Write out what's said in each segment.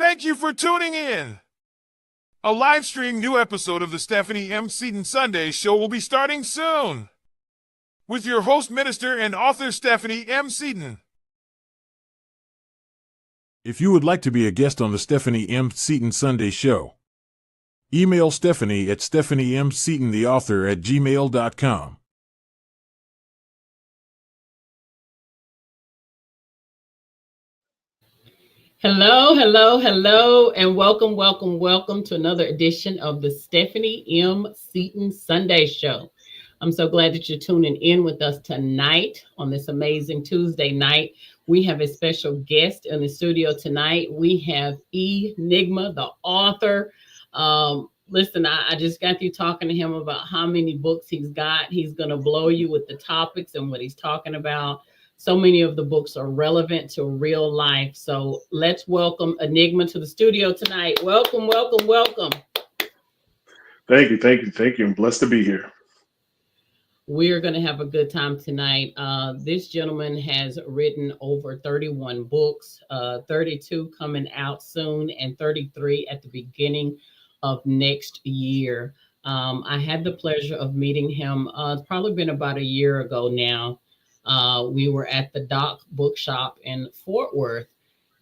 Thank you for tuning in. A live stream new episode of the Stephanie M. Seaton Sunday Show will be starting soon. With your host, minister, and author Stephanie M. Seaton. If you would like to be a guest on the Stephanie M. Seaton Sunday Show, email Stephanie at stephaniemseatontheauthor@gmail.com. Hello, and welcome to another edition of the Stephanie M. Seaton Sunday Show. I'm so glad that you're tuning in with us tonight on this amazing Tuesday night. We have a special guest in the studio tonight. We have E.Nigma, the author. Listen, I just got through talking to him about how many books he's got. He's going to blow you with the topics and what he's talking about. So many of the books are relevant to real life. So let's welcome E.Nigma to the studio tonight. Welcome. Thank you. I'm blessed to be here. We're going to have a good time tonight. This gentleman has written over 31 books, 32 coming out soon, and 33 at the beginning of next year. I had the pleasure of meeting him. It's probably been about a year ago now. We were at the Dock Bookshop in Fort Worth,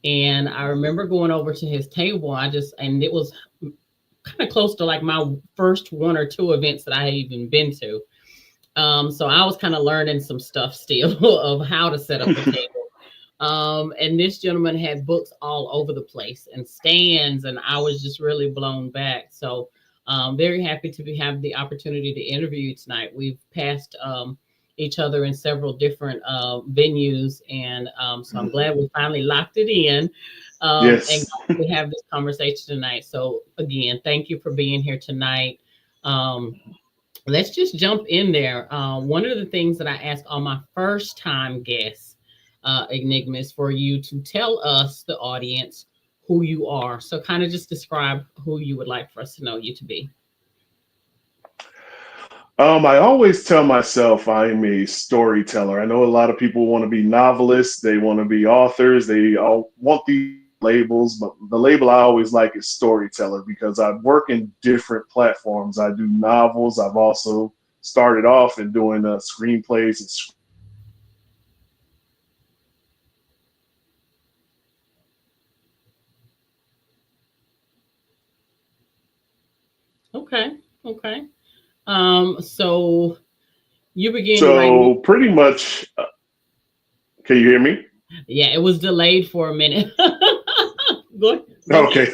and I remember going over to his table. And it was kind of close to like my first one or two events that I had even been to. So I was kind of learning some stuff still of how to set up a table. And this gentleman had books all over the place and stands, and I was just really blown back. So very happy to have the opportunity to interview you tonight. We've passed each other in several different venues, and so I'm glad we finally locked it in Yes. and we have this conversation tonight. So again, thank you for being here tonight. Let's just jump in there. One of the things that I ask all my first time guests, E.Nigma, is for you to tell us, the audience, who you are. So kind of just describe who you would like for us to know you to be. I always tell myself I'm a storyteller. I know a lot of people want to be novelists. They want to be authors. They all want these labels, but the label I always like is storyteller because I work in different platforms. I do novels. I've also started off in doing screenplays and Okay. So you began so writing. pretty much. Can you hear me? Yeah, it was delayed for a minute. Go Okay.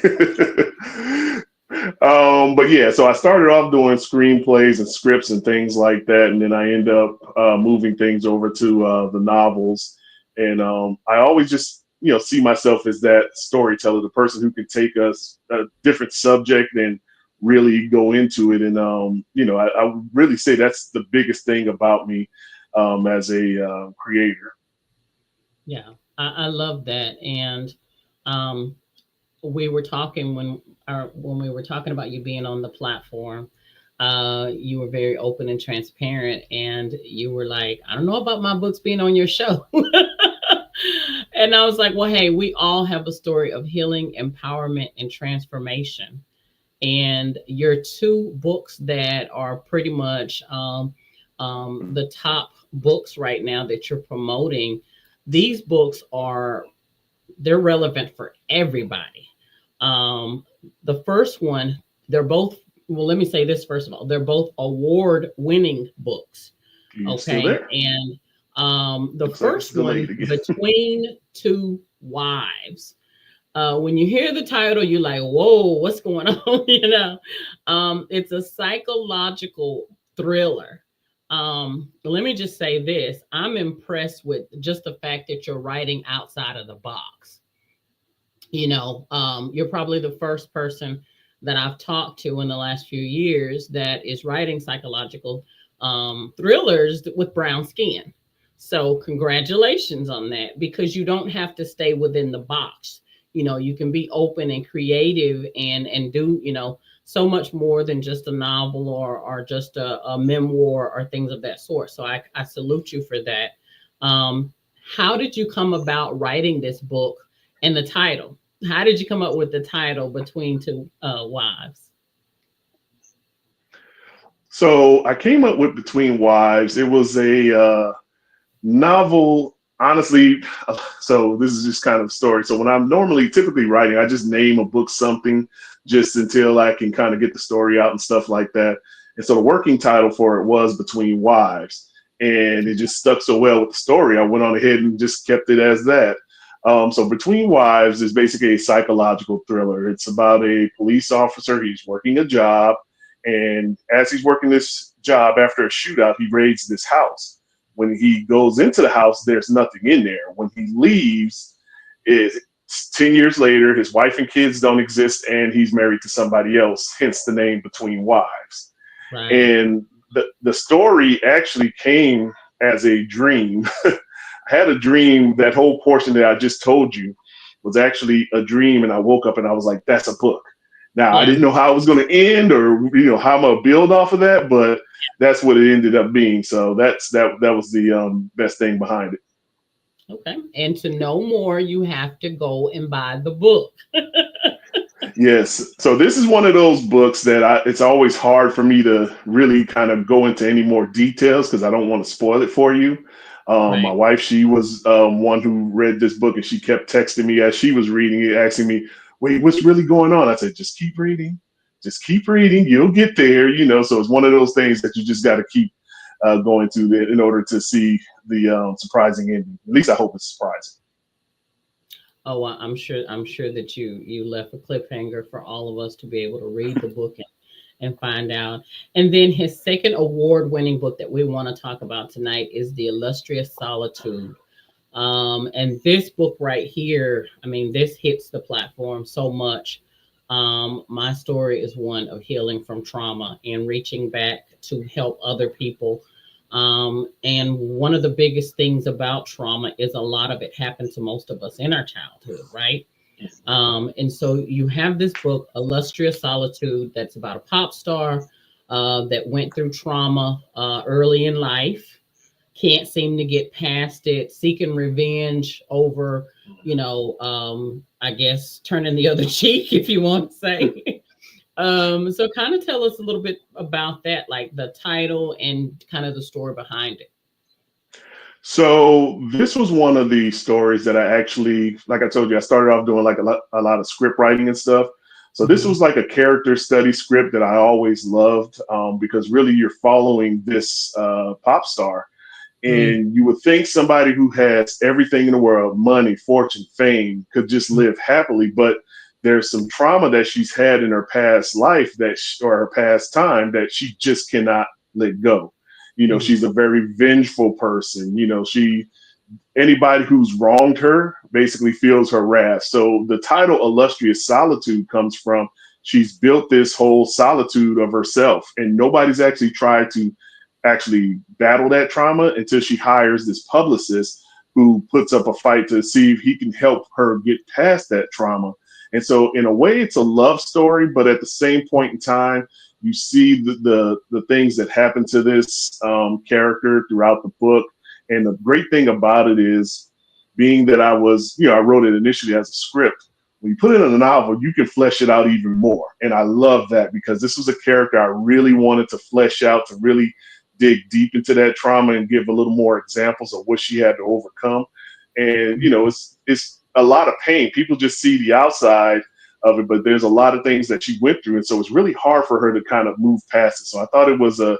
But yeah, so I started off doing screenplays and scripts and things like that, and then I end up moving things over to the novels. And I always just see myself as that storyteller, the person who can take us a different subject and really go into it. And I would really say that's the biggest thing about me as a creator. Yeah, I love that. And we were talking when we were talking about you being on the platform. You were very open and transparent, and you were like, I don't know about my books being on your show. And I was like, well, hey, we all have a story of healing, empowerment, and transformation. And your two books that are pretty much the top books right now that you're promoting, these books they're relevant for everybody. The first one, they're both, well, let me say this first of all, they're both award-winning books. Okay. And the Looks first one, Between Two Wives. When you hear the title, you're like, whoa, what's going on? It's a psychological thriller. Let me just say this. I'm impressed with just the fact that you're writing outside of the box. You're probably the first person that I've talked to in the last few years that is writing psychological thrillers with brown skin. So congratulations on that, because you don't have to stay within the box. You can be open and creative and do, so much more than just a novel or just a memoir or things of that sort. So I salute you for that. How did you come about writing this book and the title? How did you come up with the title Between Two Wives? So I came up with Between Wives. It was a novel, honestly. So this is just kind of a story. So when I'm typically writing, I just name a book something just until I can kind of get the story out and stuff like that. And so the working title for it was Between Wives. And it just stuck so well with the story. I went on ahead and just kept it as that. So Between Wives is basically a psychological thriller. It's about a police officer. He's working a job. And as he's working this job after a shootout, he raids this house. When he goes into the house, there's nothing in there. When he leaves, it's 10 years later, his wife and kids don't exist, and he's married to somebody else, hence the name Between Wives. Right. And the story actually came as a dream. I had a dream. That whole portion that I just told you was actually a dream, and I woke up and I was like, that's a book. Now, I didn't know how it was going to end or, how I'm going to build off of that, but that's what it ended up being. So that was the best thing behind it. Okay. And to know more, you have to go and buy the book. Yes. So this is one of those books that it's always hard for me to really kind of go into any more details because I don't want to spoil it for you. Right. My wife, she was one who read this book, and she kept texting me as she was reading it, asking me, wait, what's really going on? I said, just keep reading. Just keep reading. You'll get there, So it's one of those things that you just got to keep going to in order to see the surprising ending. At least I hope it's surprising. Oh, well, I'm sure that you left a cliffhanger for all of us to be able to read the book and find out. And then his second award-winning book that we want to talk about tonight is The Illustrious Solitude. And this book right here, I mean, this hits the platform so much. My story is one of healing from trauma and reaching back to help other people. And one of the biggest things about trauma is a lot of it happened to most of us in our childhood, right? And so you have this book, Illustrious Solitude, that's about a pop star that went through trauma early in life, can't seem to get past it, seeking revenge over, I guess turning the other cheek, if you want to say. So kind of tell us a little bit about that, like the title and kind of the story behind it. So this was one of the stories that I actually, like I told you, I started off doing like a lot of script writing and stuff. So this was like a character study script that I always loved because really you're following this pop star. And you would think somebody who has everything in the world, money, fortune, fame, could just live happily. But there's some trauma that she's had in her past life or her past time that she just cannot let go. She's a very vengeful person. Anybody who's wronged her basically feels her wrath. So the title Illustrious Solitude comes from she's built this whole solitude of herself, and nobody's actually tried to actually battle that trauma until she hires this publicist who puts up a fight to see if he can help her get past that trauma. And so in a way, it's a love story, but at the same point in time, you see the things that happen to this character throughout the book. And the great thing about it is, being that I wrote it initially as a script, when you put it in a novel, you can flesh it out even more. And I love that because this was a character I really wanted to flesh out, to really dig deep into that trauma and give a little more examples of what she had to overcome. And, it's a lot of pain. People just see the outside of it, but there's a lot of things that she went through. And so it's really hard for her to kind of move past it. So I thought it was a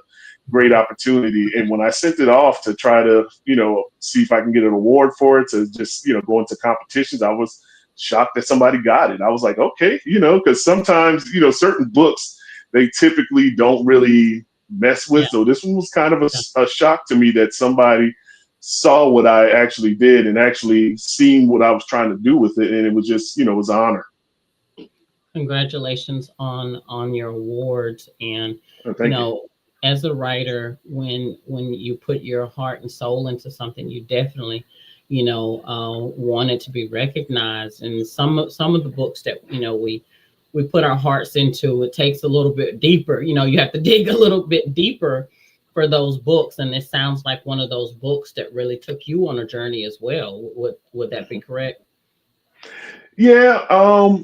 great opportunity. And when I sent it off to try to, see if I can get an award for it, to just, go into competitions, I was shocked that somebody got it. I was like, okay, because sometimes, certain books, they typically don't really mess with. So this one was kind of a shock to me that somebody saw what I actually did and actually seen what I was trying to do with it. And it was just, it was an honor. Congratulations on your awards. And, as a writer, when you put your heart and soul into something, you definitely, want it to be recognized. And some of the books that, we put our hearts into, it takes a little bit deeper. You have to dig a little bit deeper for those books. And it sounds like one of those books that really took you on a journey as well. Would that be correct? Yeah,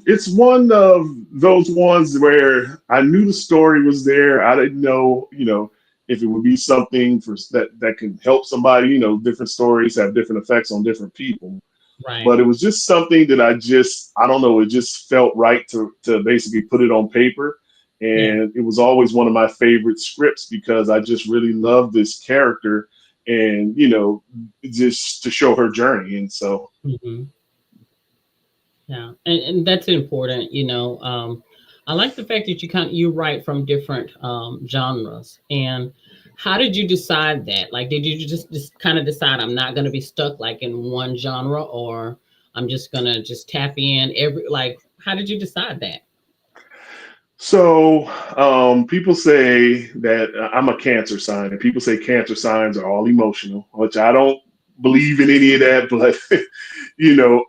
it's one of those ones where I knew the story was there. I didn't know, if it would be something that can help somebody. Different stories have different effects on different people. Right. But it was just something that I don't know, it just felt right to basically put it on paper. Yeah. And it was always one of my favorite scripts because I just really love this character and, just to show her journey. And so, Hmm. Yeah, and that's important. I like the fact that you write from different genres. And how did you decide that? Like, did you just kind of decide I'm not going to be stuck like in one genre, or I'm just gonna just tap in every like? How did you decide that? So, people say that I'm a Cancer sign, and people say Cancer signs are all emotional, which I don't believe in any of that. But,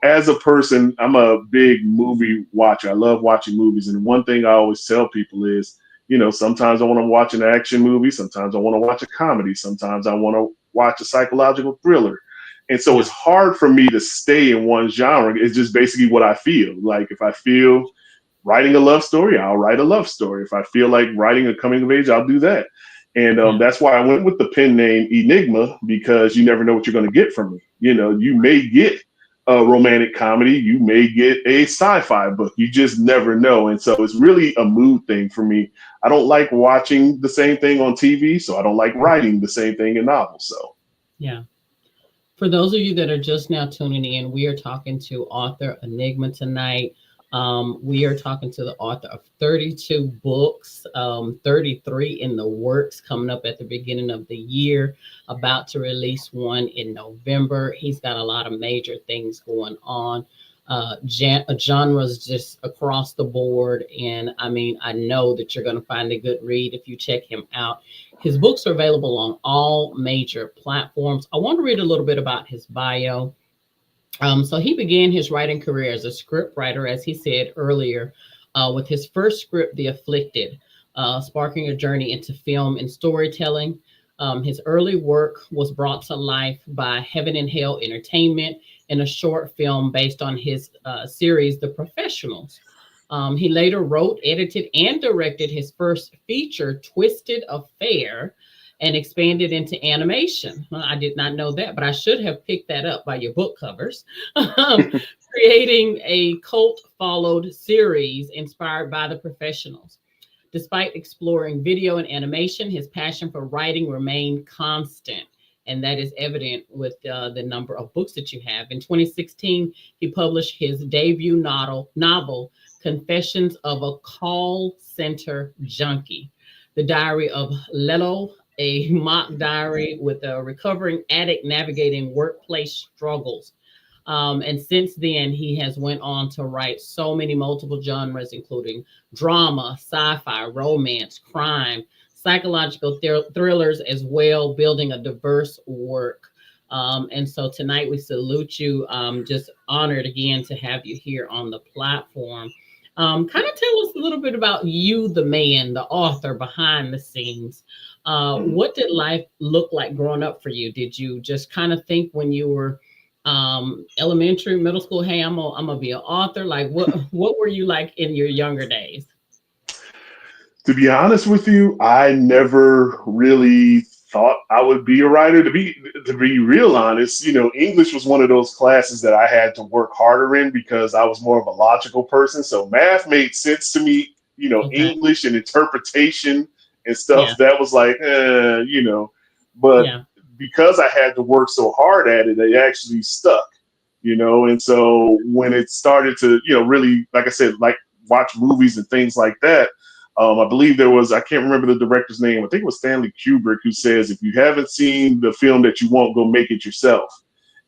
as a person, I'm a big movie watcher. I love watching movies. And one thing I always tell people is, sometimes I want to watch an action movie, sometimes I want to watch a comedy, sometimes I want to watch a psychological thriller. And so it's Yeah, hard for me to stay in one genre. It's just basically what I feel. Like if I feel writing a love story, I'll write a love story. If I feel like writing a coming of age, I'll do that. And yeah, that's why I went with the pen name E.Nigma, because you never know what you're going to get from me. You may get a romantic comedy, you may get a sci-fi book. You just never know. And so it's really a mood thing for me. I don't like watching the same thing on TV, so I don't like writing the same thing in novels. So yeah. For those of you that are just now tuning in, we are talking to author Enigma tonight. We are talking to the author of 32 books, 33 in the works, coming up at the beginning of the year, about to release one in November. He's got a lot of major things going on, genres just across the board. And I mean, I know that you're going to find a good read if you check him out. His books are available on all major platforms. I want to read a little bit about his bio. So he began his writing career as a scriptwriter, as he said earlier, with his first script, The Afflicted, sparking a journey into film and storytelling. His early work was brought to life by Heaven and Hell Entertainment in a short film based on his series, The Professionals. He later wrote, edited, and directed his first feature, Twisted Affair, and expanded into animation. Well, I did not know that, but I should have picked that up by your book covers. Creating a cult followed series inspired by The Professionals. Despite exploring video and animation, his passion for writing remained constant. And that is evident with the number of books that you have. In 2016, he published his debut novel Confessions of a Call Center Junkie, the Diary of Lellow, a mock diary with a recovering addict navigating workplace struggles. And since then, he has went on to write so many multiple genres, including drama, sci-fi, romance, crime, psychological thrillers as well, building a diverse work. And so tonight we salute you. Just honored again to have you here on the platform. Kind of tell us a little bit about you, the man, the author behind the scenes. What did life look like growing up for you? Did you just kind of think when you were elementary, middle school, hey, I'm gonna be an author? Like what were you like in your younger days? to be honest with you, I never really thought I would be a writer. To be real honest, English was one of those classes that I had to work harder in because I was more of a logical person. So math made sense to me. Okay. English and interpretation and Yeah. stuff that was like, But Yeah. because I had to work so hard at it, it actually stuck. And so when it started to, really, like I said, like watch movies and things like that. I believe I can't remember the director's name. I think it was Stanley Kubrick, who says, if you haven't seen the film that you want, go make it yourself.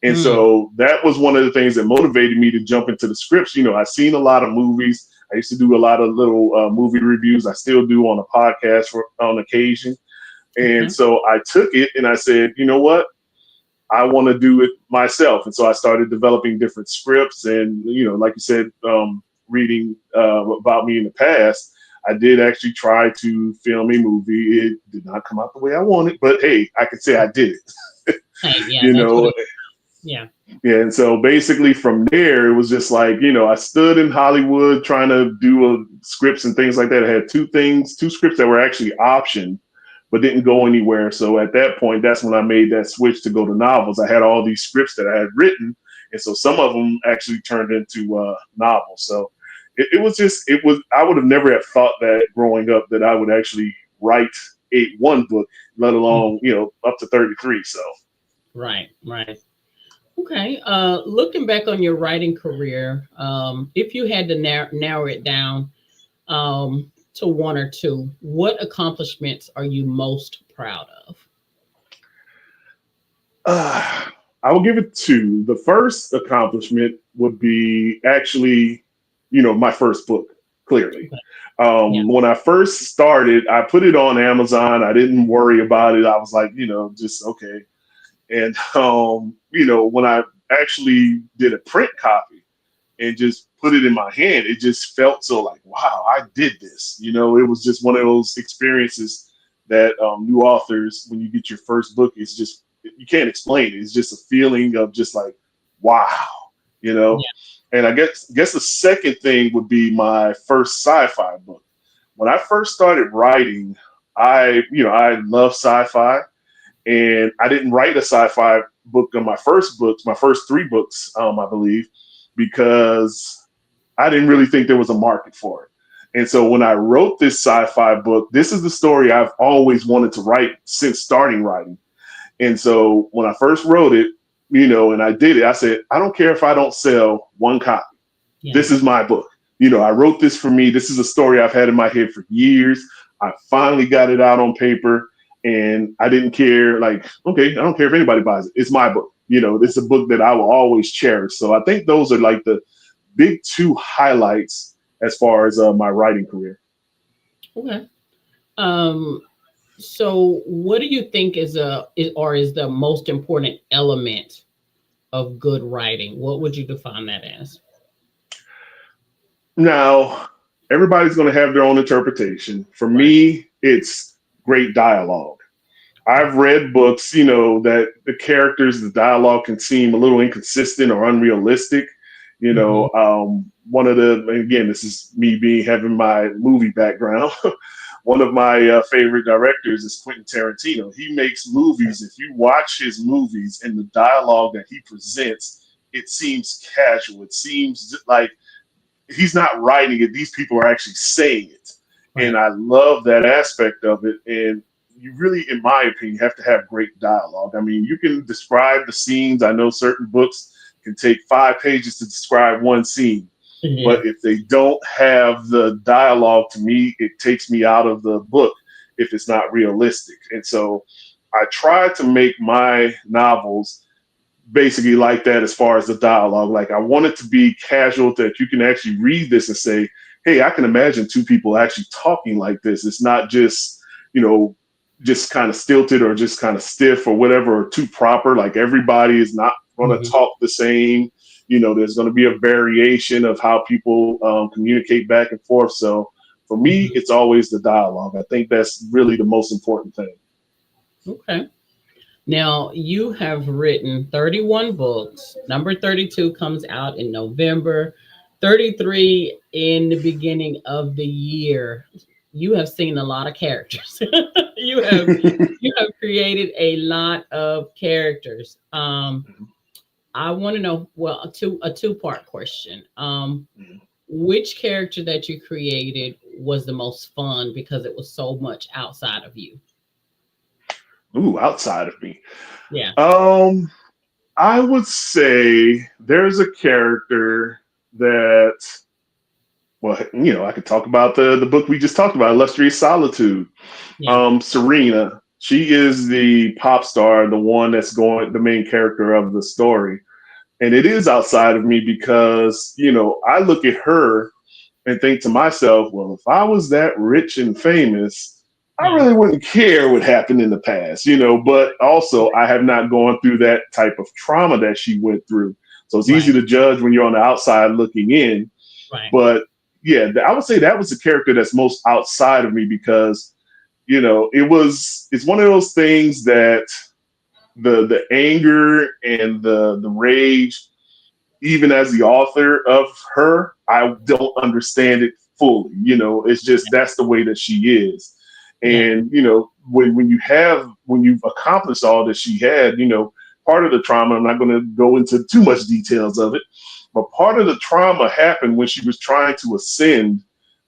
And Mm, so that was one of the things that motivated me to jump into the scripts. I've seen a lot of movies. I used to do a lot of little movie reviews. I still do on a podcast on occasion. And okay. so I took it and I said, you know what? I want to do it myself. And so I started developing different scripts. And, like you said, reading about me in the past, I did actually try to film a movie. It did not come out the way I wanted, but hey, I can say I did it. Hey, yeah, you that's what know, it. Yeah. Yeah, and so basically from there, it was just like, I stood in Hollywood trying to do scripts and things like that. I had two scripts that were actually optioned, but didn't go anywhere. So at that point, that's when I made that switch to go to novels. I had all these scripts that I had written, and so some of them actually turned into novels. So I would have never have thought that growing up that I would actually write one book, let alone, up to 33. So. Right. Okay. Looking back on your writing career, if you had to narrow it down to one or two, what accomplishments are you most proud of? I will give it two. The first accomplishment would be actually, my first book, clearly. When I first started, I put it on Amazon. I didn't worry about it. I was like, just okay. And, when I actually did a print copy and just put it in my hand, it just felt so like, wow, I did this. It was just one of those experiences that new authors, when you get your first book, it's just, you can't explain it. It's just a feeling of just like, wow, Yeah. And I guess the second thing would be my first sci-fi book. When I first started writing, I love sci-fi. And I didn't write a sci-fi book on my first three books, I believe, because I didn't really think there was a market for it. And so when I wrote this sci-fi book, this is the story I've always wanted to write since starting writing. And so when I first wrote it, and I did it, I said, I don't care if I don't sell one copy. Yeah. This is my book. I wrote this for me. This is a story I've had in my head for years. I finally got it out on paper. And I didn't care, like, okay, I don't care if anybody buys it. It's my book. It's a book that I will always cherish. So I think those are like the big two highlights as far as my writing career. Okay. So what do you think is the most important element of good writing? What would you define that as? Now, everybody's going to have their own interpretation. For me, it's great dialogue. I've read books, that the characters, the dialogue can seem a little inconsistent or unrealistic. One of again, this is me having my movie background. One of my favorite directors is Quentin Tarantino. He makes movies. If you watch his movies and the dialogue that he presents, it seems casual. It seems like he's not writing it. These people are actually saying it. Right. And I love that aspect of it. And you really, in my opinion, have to have great dialogue. I mean, you can describe the scenes. I know certain books can take 5 pages to describe one scene. Mm-hmm. But if they don't have the dialogue, to me, it takes me out of the book if it's not realistic. And so I try to make my novels basically like that as far as the dialogue. Like, I want it to be casual, that you can actually read this and say, hey, I can imagine two people actually talking like this. It's not just, just kind of stilted or just kind of stiff or whatever, or too proper. Like, everybody is not going to talk the same. There's going to be a variation of how people communicate back and forth. So for me, it's always the dialogue. I think that's really the most important thing. Okay. Now, you have written 31 books. Number 32 comes out in November, 33 in the beginning of the year. You have seen a lot of characters. you have created a lot of characters. I want to know, well, a two-part question. Which character that you created was the most fun because it was so much outside of you? Ooh, outside of me. Yeah. I would say there's a character that, well, I could talk about the book we just talked about, Illustrious Solitude. Yeah. Serena, she is the pop star, the one that's the main character of the story. And it is outside of me because, I look at her and think to myself, well, if I was that rich and famous, I really wouldn't care what happened in the past, but also I have not gone through that type of trauma that she went through. So it's easy to judge when you're on the outside looking in. Right. But yeah, I would say that was the character that's most outside of me because, it's one of those things that the anger and the rage, even as the author of her, I don't understand it fully. You know, it's just that's the way that she is. Yeah. And you know, when you've accomplished all that she had, you know, part of the trauma, I'm not going to go into too much details of it, but part of the trauma happened when she was trying to ascend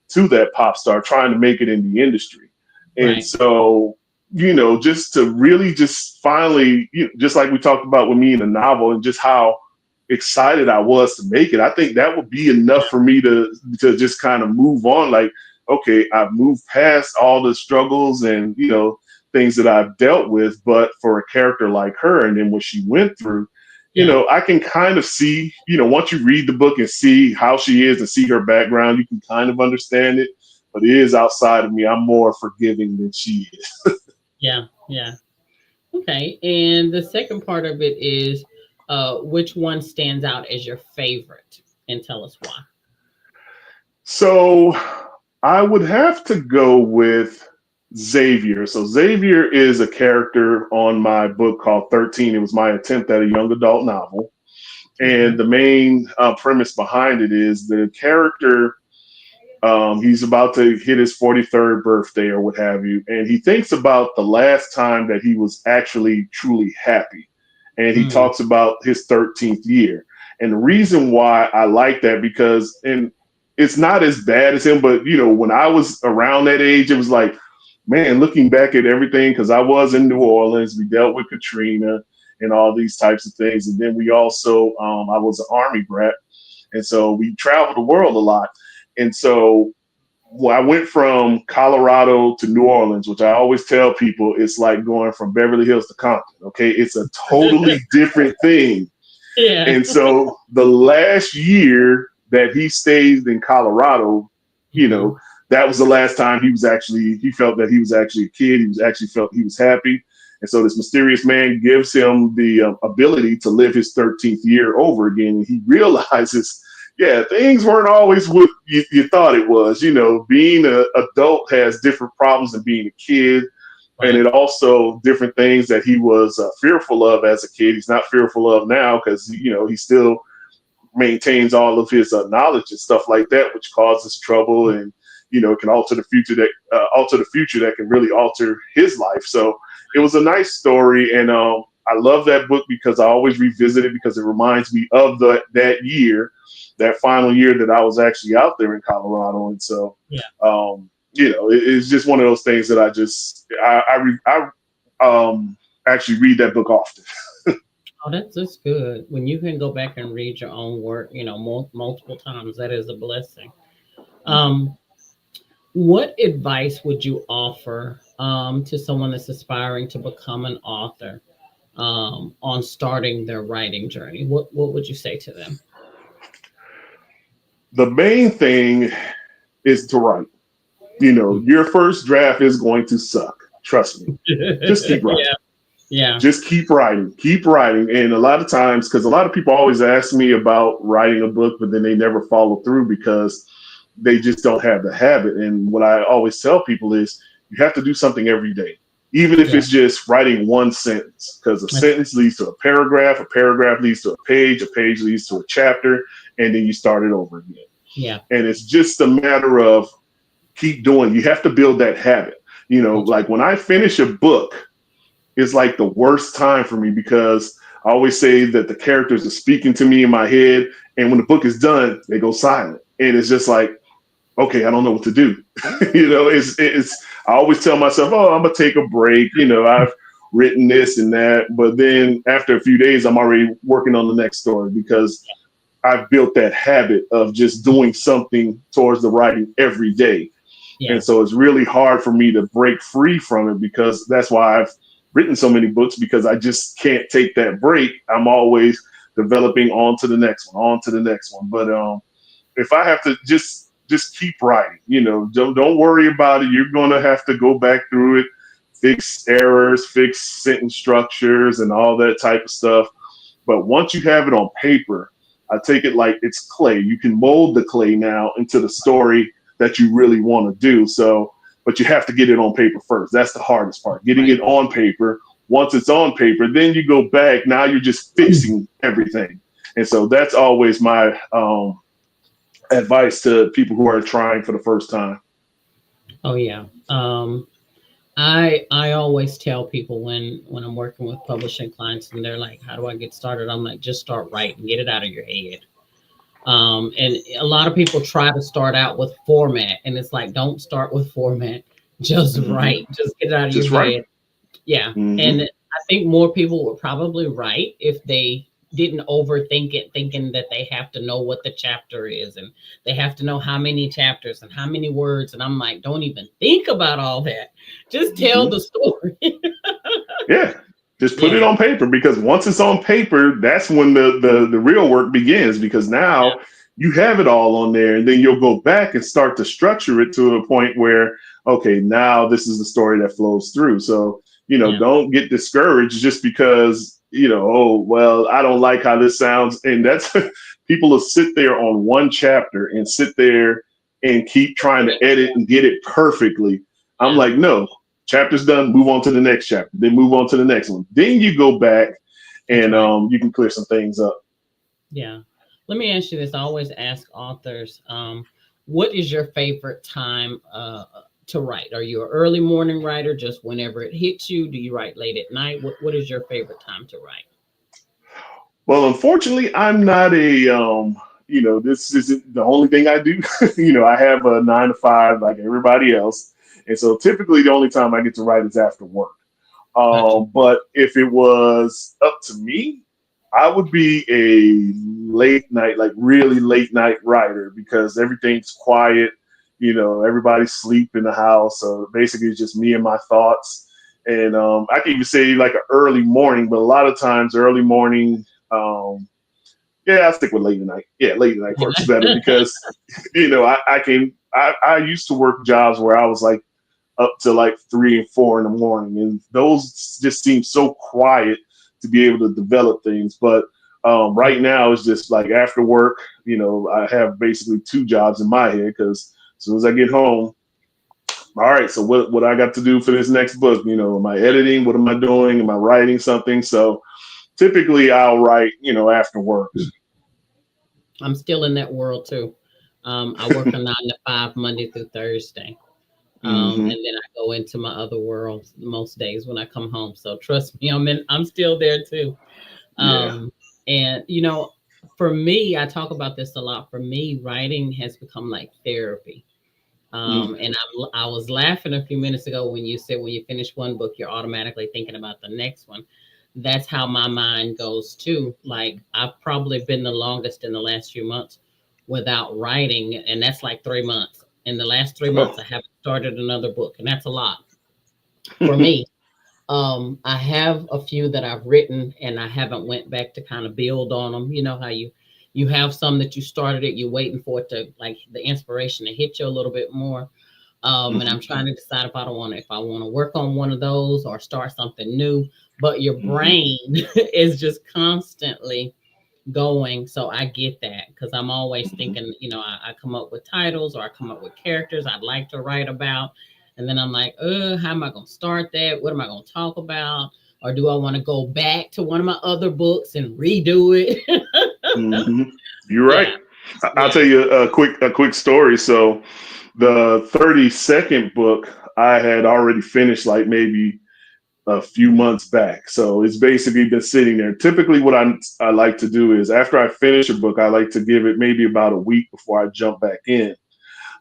to that pop star, trying to make it in the industry. And Right. so, you know, just to really just finally, you know, just like we talked about with me in the novel and just how excited I was to make it, I think that would be enough for me to just kind of move on. Like, okay, I've moved past all the struggles and, you know, things that I've dealt with, but for a character like her and then what she went through, you Yeah. know, I can kind of see, you know, once you read the book and see how she is and see her background, you can kind of understand it. But it is outside of me. I'm more forgiving than she is. Yeah. Yeah. Okay. And the second part of it is which one stands out as your favorite? And tell us why. So I would have to go with Xavier. So Xavier is a character on my book called 13. It was my attempt at a young adult novel. And the main premise behind it is the character, he's about to hit his 43rd birthday or what have you. And he thinks about the last time that he was actually truly happy. And he Mm. talks about his 13th year. And the reason why I like that, because, and it's not as bad as him, but, you know, when I was around that age, it was like, man, looking back at everything, because I was in New Orleans, we dealt with Katrina and all these types of things. And then we also, I was an Army brat. And so we traveled the world a lot. And so I went from Colorado to New Orleans, which I always tell people it's like going from Beverly Hills to Compton. Okay. It's a totally different thing. Yeah. And so the last year that he stayed in Colorado, you know, that was the last time he felt that he was actually a kid. He was actually felt he was happy. And so this mysterious man gives him the ability to live his 13th year over again. And he realizes, yeah, things weren't always what you thought it was. You know, being an adult has different problems than being a kid. Right. And it also different things that he was fearful of as a kid. He's not fearful of now because, you know, he still maintains all of his knowledge and stuff like that, which causes trouble and, you know, can alter the future that can really alter his life. So it was a nice story. And I love that book because I always revisit it because it reminds me of that year, that final year that I was actually out there in Colorado. And so, Yeah. You know, it's just one of those things that I actually read that book often. Oh, that's good. When you can go back and read your own work, you know, multiple times, that is a blessing. What advice would you offer to someone that's aspiring to become an author on starting their writing journey? What would you say to them? The main thing is to write. You know, your first draft is going to suck. Trust me. Just keep writing. Yeah. Just keep writing. Keep writing. And a lot of times, because a lot of people always ask me about writing a book, but then they never follow through because they just don't have the habit. And what I always tell people is you have to do something every day, even if it's just writing one sentence, because a sentence leads to a paragraph leads to a page leads to a chapter, and then you start it over again. Yeah. And it's just a matter of keep doing. You have to build that habit. You know, like when I finish a book, it's like the worst time for me because I always say that the characters are speaking to me in my head. And when the book is done, they go silent. And it's just like, okay, I don't know what to do. You know, I always tell myself, oh, I'm going to take a break. You know, I've written this and that. But then after a few days, I'm already working on the next story because I've built that habit of just doing something towards the writing every day. Yeah. And so it's really hard for me to break free from it because that's why I've written so many books, because I just can't take that break. I'm always developing on to the next one. But if I have to just keep writing, you know, don't worry about it. You're going to have to go back through it, fix errors, fix sentence structures and all that type of stuff. But once you have it on paper, I take it like it's clay. You can mold the clay now into the story that you really want to do. So, but you have to get it on paper first. That's the hardest part, getting it on paper. once it's on paper, then you go back. Now you're just fixing everything. And so that's always my advice to people who are trying for the first time. Oh yeah. I always tell people when I'm working with publishing clients and they're like, how do I get started? I'm like, just start writing, get it out of your head. And a lot of people try to start out with format, and it's like, don't start with format, just write, just get it out of your head. Yeah. And I think more people would probably write if they didn't overthink it, thinking that they have to know what the chapter is and they have to know how many chapters and how many words. And I'm like, don't even think about all that. Just tell the story. Yeah. Just put it on paper, because once it's on paper, that's when the real work begins, because now you have it all on there, and then you'll go back and start to structure it to a point where, okay, now this is the story that flows through. So, don't get discouraged just because, oh, well, I don't like how this sounds. And that's people will sit there on one chapter and sit there and keep trying to edit and get it perfectly. I'm like, no. Chapter's done, move on to the next chapter, then move on to the next one. Then you go back and you can clear some things up. Yeah. Let me ask you this. I always ask authors, what is your favorite time to write? Are you an early morning writer, just whenever it hits you? Do you write late at night? What is your favorite time to write? Well, unfortunately, I'm not this isn't the only thing I do. I have a 9 to 5 like everybody else. And so typically the only time I get to write is after work. But if it was up to me, I would be a late night, like really late night writer, because everything's quiet. Everybody's asleep in the house. So basically it's just me and my thoughts. And I can even say like an early morning, but a lot of times early morning, I'll stick with late night. Yeah, late night works better because, I used to work jobs where I was like, up to like 3 and 4 in the morning. And those just seem so quiet to be able to develop things. But right now it's just like after work, I have basically 2 jobs in my head, because as soon as I get home, all right, so what I got to do for this next book? Am I editing? What am I doing? Am I writing something? So typically I'll write, after work. I'm still in that world too. I work a 9 to 5 Monday through Thursday. And then I go into my other world most days when I come home. So trust me, I'm still there too. And for me, I talk about this a lot. For me, writing has become like therapy. And I was laughing a few minutes ago when you said when you finish one book, you're automatically thinking about the next one. That's how my mind goes too. Like I've probably been the longest in the last few months without writing, and that's like 3 months. In the last 3 months, I haven't started another book, and that's a lot for me. I have a few that I've written, and I haven't went back to kind of build on them. You know how you have some that you started it, you're waiting for it to, like, the inspiration to hit you a little bit more. And I'm trying to decide if I want to work on one of those or start something new. But your brain is just constantly going. So I get that, because I'm always thinking, I come up with titles or I come up with characters I'd like to write about. And then I'm like, how am I going to start that? What am I going to talk about? Or do I want to go back to one of my other books and redo it? You're right. Yeah. I'll tell you a quick story. So the 32nd book I had already finished like maybe a few months back. So it's basically been sitting there. Typically what I like to do is after I finish a book, I like to give it maybe about a week before I jump back in.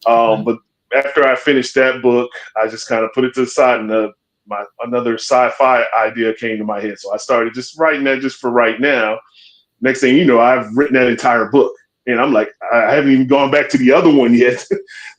But after I finished that book, I just kind of put it to the side, and another sci-fi idea came to my head. So I started just writing that just for right now. Next thing you know, I've written that entire book. And I'm like, I haven't even gone back to the other one yet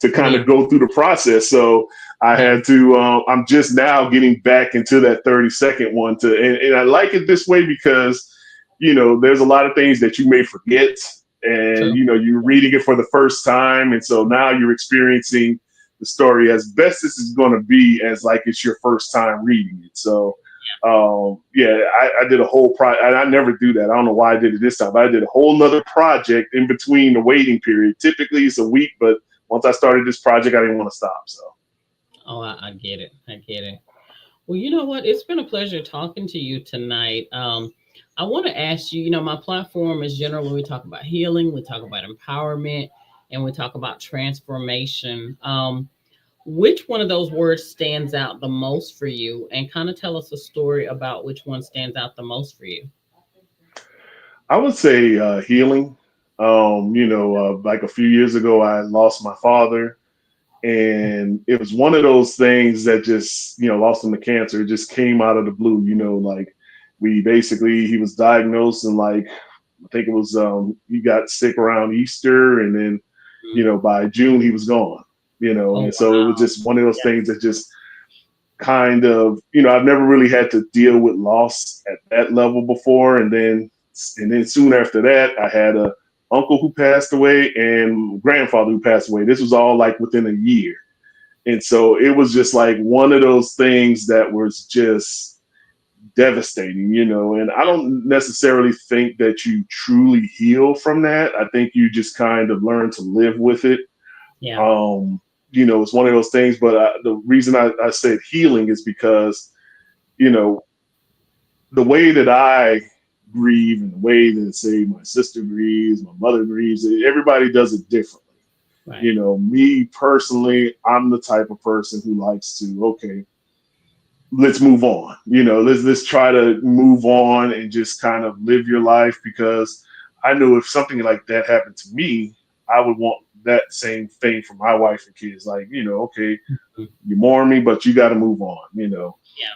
to kind of go through the process. So I had to, I'm just now getting back into that 32nd one and I like it this way because, there's a lot of things that you may forget and, you're reading it for the first time. And so now you're experiencing the story as best as it's going to be as like it's your first time reading it. So I did a whole project. I never do that. I don't know why I did it this time, but I did a whole nother project in between the waiting period. Typically it's a week, but once I started this project, I didn't want to stop. So. Oh, I get it. Well, you know what? It's been a pleasure talking to you tonight. I want to ask you, my platform is generally we talk about healing, we talk about empowerment, and we talk about transformation. Which one of those words stands out the most for you? And kind of tell us a story about which one stands out the most for you. I would say healing. Like a few years ago, I lost my father, and it was one of those things that just, lost him to cancer. It just came out of the blue. Like he was diagnosed, and like I think it was he got sick around Easter, and then by June he was gone. Oh, And so it was wow. just one of those Yeah. things that just kind of, I've never really had to deal with loss at that level before. And then soon after that, I had a uncle who passed away and grandfather who passed away. This was all like within a year. And so it was just like one of those things that was just devastating. And I don't necessarily think that you truly heal from that. I think you just kind of learn to live with it. Yeah. It's one of those things. But the reason I said healing is because, you know, the way that I grieve and the way that, say, my sister grieves, my mother grieves, everybody does it differently. Right. Me personally, I'm the type of person who likes to, okay, let's move on. Let's try to move on and just kind of live your life, because I know if something like that happened to me, I would want that same thing for my wife and kids. Like, okay, Mhm. you mourn me, but you got to move on. Yeah.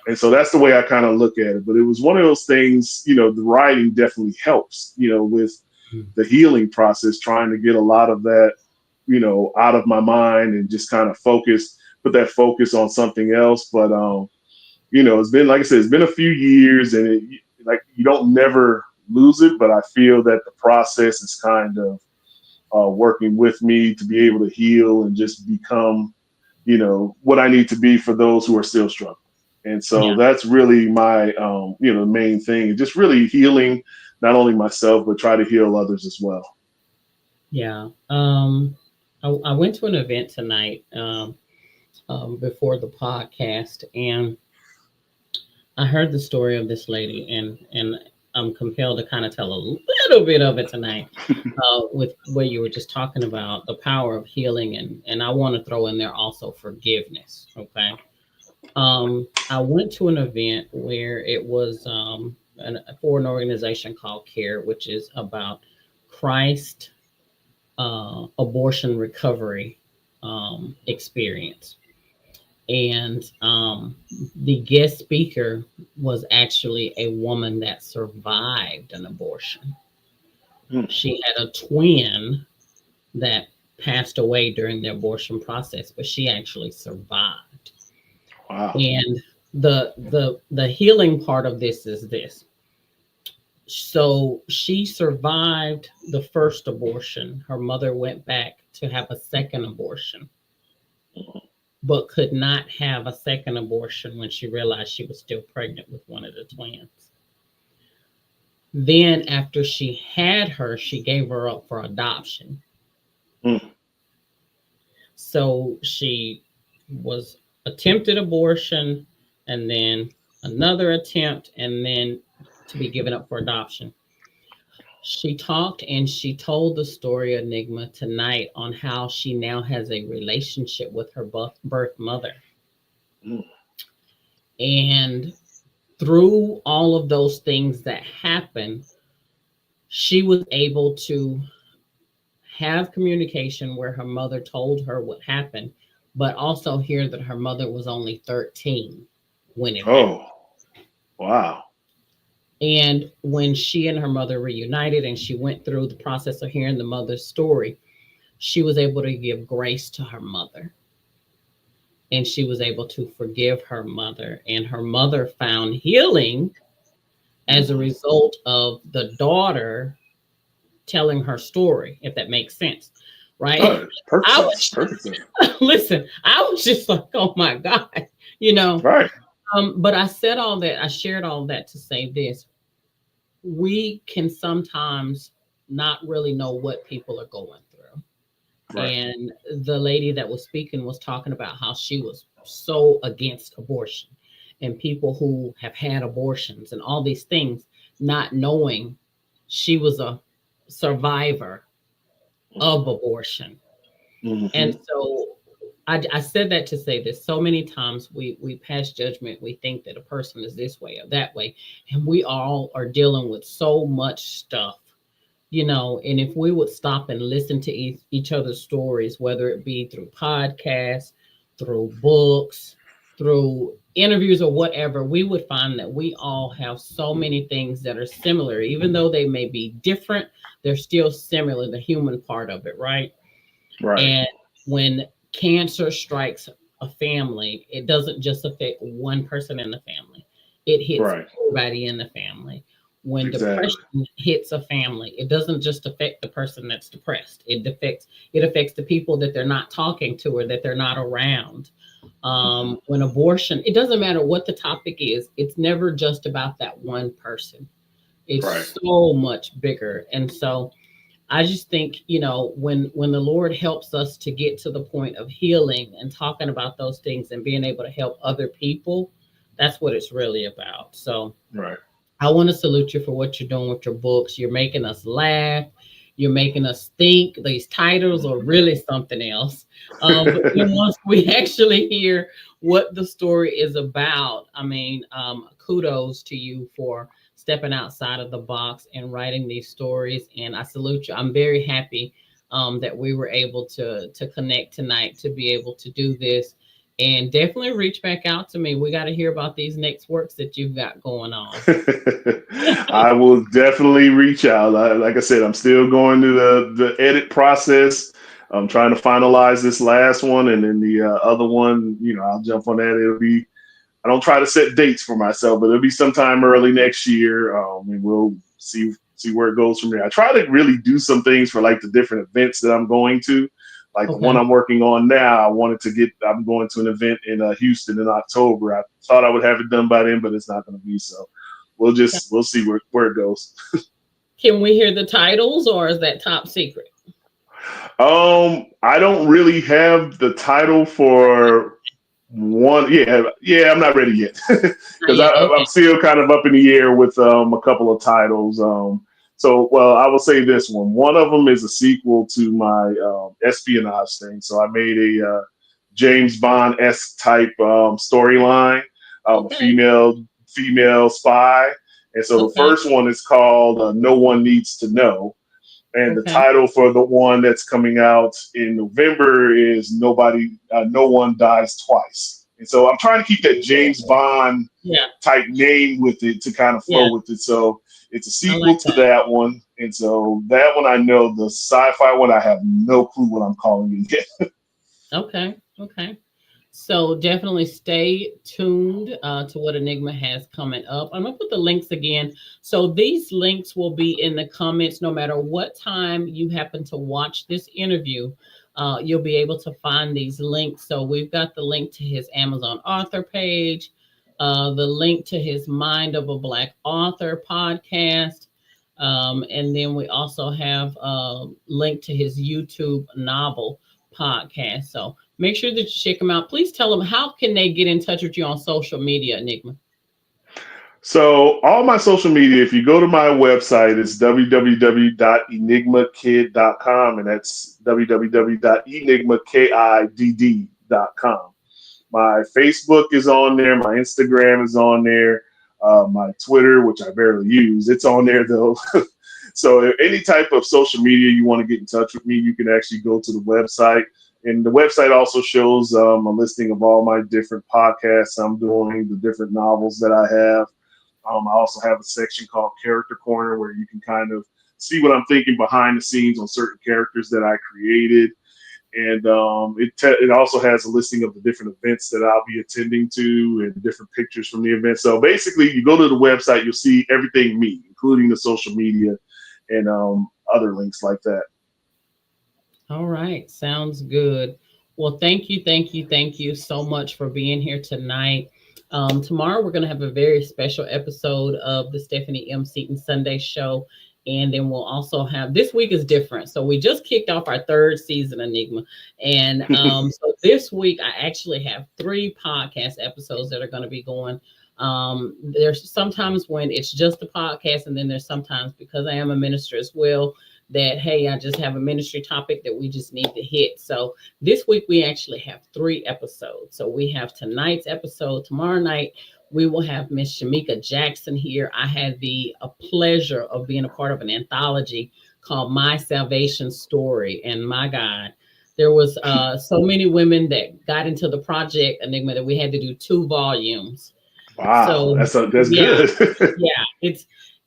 And so that's the way I kind of look at it. But it was one of those things, the writing definitely helps, with Mhm. the healing process, trying to get a lot of that, out of my mind and just kind of put that focus on something else. But, it's been, like I said, it's been a few years, and like you don't never lose it. But I feel that the process is kind of working with me to be able to heal and just become, what I need to be for those who are still struggling. And so Yeah. that's really my, main thing, just really healing not only myself, but try to heal others as well. Yeah. I went to an event tonight before the podcast, and I heard the story of this lady, and I'm compelled to kind of tell a little bit of it tonight, with where you were just talking about the power of healing, and I want to throw in there also forgiveness. Okay. I went to an event where it was for an organization called CARE, which is about Christ abortion recovery experience. And the guest speaker was actually a woman that survived an abortion. Hmm. She had a twin that passed away during the abortion process, but she actually survived. Wow. And the healing part of this is this. So she survived the first abortion. Her mother went back to have a second abortion, but could not have a second abortion when she realized she was still pregnant with one of the twins. Then, after she had her, she gave her up for adoption. Hmm. So she was attempted abortion, and then another attempt, and then to be given up for adoption. She talked and she told the story of E.Nigma tonight on how she now has a relationship with her birth mother. Hmm. And through all of those things that happened, she was able to have communication where her mother told her what happened, but also hear that her mother was only 13 when it happened. Oh, wow. And when she and her mother reunited and she went through the process of hearing the mother's story, she was able to give grace to her mother, and she was able to forgive her mother. And her mother found healing as a Hmm. result of the daughter telling her story, if that makes sense. Right? Oh, perfect I sense. was Perfect sense. listen, I was just like, oh my God, you know. Right. But I said all that, I shared all that to say this. We can sometimes not really know what people are going through. Right. And the lady that was speaking was talking about how she was so against abortion. and people who have had abortions and all these things, not knowing she was a survivor of abortion. And so I said that to say this. So many times we pass judgment. We think that a person is this way or that way. And we all are dealing with so much stuff, you know. And if we would stop and listen to each other's stories, whether it be through podcasts, through books, through interviews or whatever, we would find that we all have so many things that are similar. Even though they may be different, they're still similar, the human part of it, right? Right. And when cancer strikes a family, it doesn't just affect one person in the family. It hits everybody in the family. When depression hits a family, it doesn't just affect the person that's depressed. It affects the people that they're not talking to or that they're not around. When abortion, it doesn't matter what the topic is. It's never just about that one person. It's so much bigger. And so I just think, you know, when the Lord helps us to get to the point of healing and talking about those things and being able to help other people, that's what it's really about. So I want to salute you for what you're doing with your books. You're making us laugh. You're making us think. These titles are really something else. But then once we actually hear what the story is about, I mean, kudos to you for stepping outside of the box and writing these stories. And I salute you. I'm very happy that we were able to connect tonight to be able to do this. And definitely reach back out to me. We got to hear about these next works that you've got going on. I will definitely reach out. Like I said, I'm still going through the edit process. I'm trying to finalize this last one, and then the other one, you know, I'll jump on that. It'll be, I don't try to set dates for myself, but it'll be sometime early next year. And we'll see where it goes from there. I try to really do some things for like the different events that I'm going to. Like the one I'm working on now, I'm going to an event in Houston in October. I thought I would have it done by then, but it's not going to be. So we'll see where it goes. Can we hear the titles, or is that top secret? I don't really have the title for one. Yeah, I'm not ready yet because I'm still kind of up in the air with a couple of titles. So, I will say this one. One of them is a sequel to my espionage thing. So I made a James Bond-esque type storyline, a female spy. And so the first one is called No One Needs to Know. And the title for the one that's coming out in November is No One Dies Twice. And so I'm trying to keep that James Bond type name with it to kind of flow with it. So it's a sequel to that one. And so that one, I know. The sci-fi one, I have no clue what I'm calling it yet. Okay. So definitely stay tuned to what E.Nigma has coming up. I'm going to put the links again. So these links will be in the comments no matter what time you happen to watch this interview. You'll be able to find these links. So we've got the link to his Amazon author page, the link to his Mind of a Black Author podcast. And then we also have a link to his YouTube novel podcast. So make sure that you check them out. Please tell them, how can they get in touch with you on social media, E.Nigma? So all my social media, if you go to my website, it's www.enigmakid.com, and that's www.enigmakidd.com. My Facebook is on there. My Instagram is on there. My Twitter, which I barely use, it's on there though. So any type of social media you want to get in touch with me, you can actually go to the website. And the website also shows a listing of all my different podcasts I'm doing, the different novels that I have. I also have a section called Character Corner where you can kind of see what I'm thinking behind the scenes on certain characters that I created. And it also has a listing of the different events that I'll be attending to and different pictures from the event. So basically, you go to the website, you'll see everything me, including the social media and other links like that. All right. Sounds good. Well, thank you so much for being here tonight. Tomorrow, we're going to have a very special episode of the Stephanie M. Seaton Sunday Show. And then we'll also have, this week is different. So we just kicked off our third season, Enigma. And so this week, I actually have 3 podcast episodes that are going to be going. There's sometimes when it's just a podcast, and then there's sometimes, because I am a minister as well, that, hey, I just have a ministry topic that we just need to hit. So this week we actually have 3 episodes. So we have tonight's episode. Tomorrow night, we will have Miss Shamika Jackson here. I had the pleasure of being a part of an anthology called My Salvation Story. And my God, there was so many women that got into the project, Enigma, that we had to do 2 volumes. Wow, so, that's yeah, good. yeah,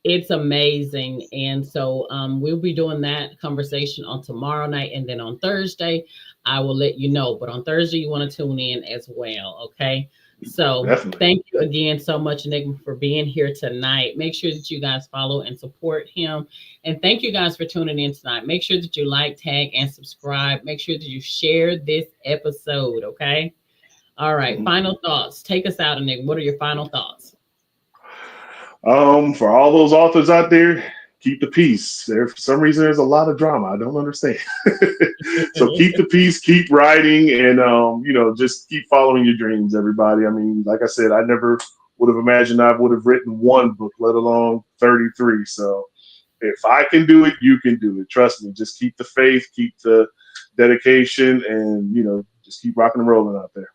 it's amazing. And so we'll be doing that conversation on tomorrow night. And then on Thursday, I will let you know. But on Thursday, you want to tune in as well. Okay. So Definitely. Thank you again so much, Enigma, for being here tonight. Make sure that you guys follow and support him. And thank you guys for tuning in tonight. Make sure that you like, tag, and subscribe. Make sure that you share this episode. Okay. All right. Final thoughts. Take us out, Enigma. What are your final thoughts? For all those authors out there, keep the peace. There, for some reason, there's a lot of drama. I don't understand. So keep the peace, keep writing, and just keep following your dreams, everybody. I mean, like I said, I never would have imagined I would have written 1 book, let alone 33. So if I can do it, you can do it. Trust me. Just keep the faith, keep the dedication, and just keep rocking and rolling out there.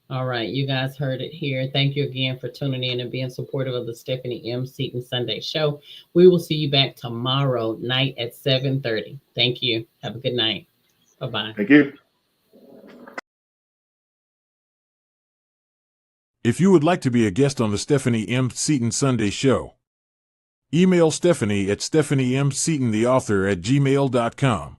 All right, you guys heard it here. Thank you again for tuning in and being supportive of the Stephanie M. Seaton Sunday Show. We will see you back tomorrow night at 7:30. Thank you. Have a good night. Bye-bye. Thank you. If you would like to be a guest on the Stephanie M. Seaton Sunday Show, email Stephanie at stephanieMSeatontheauthor@gmail.com.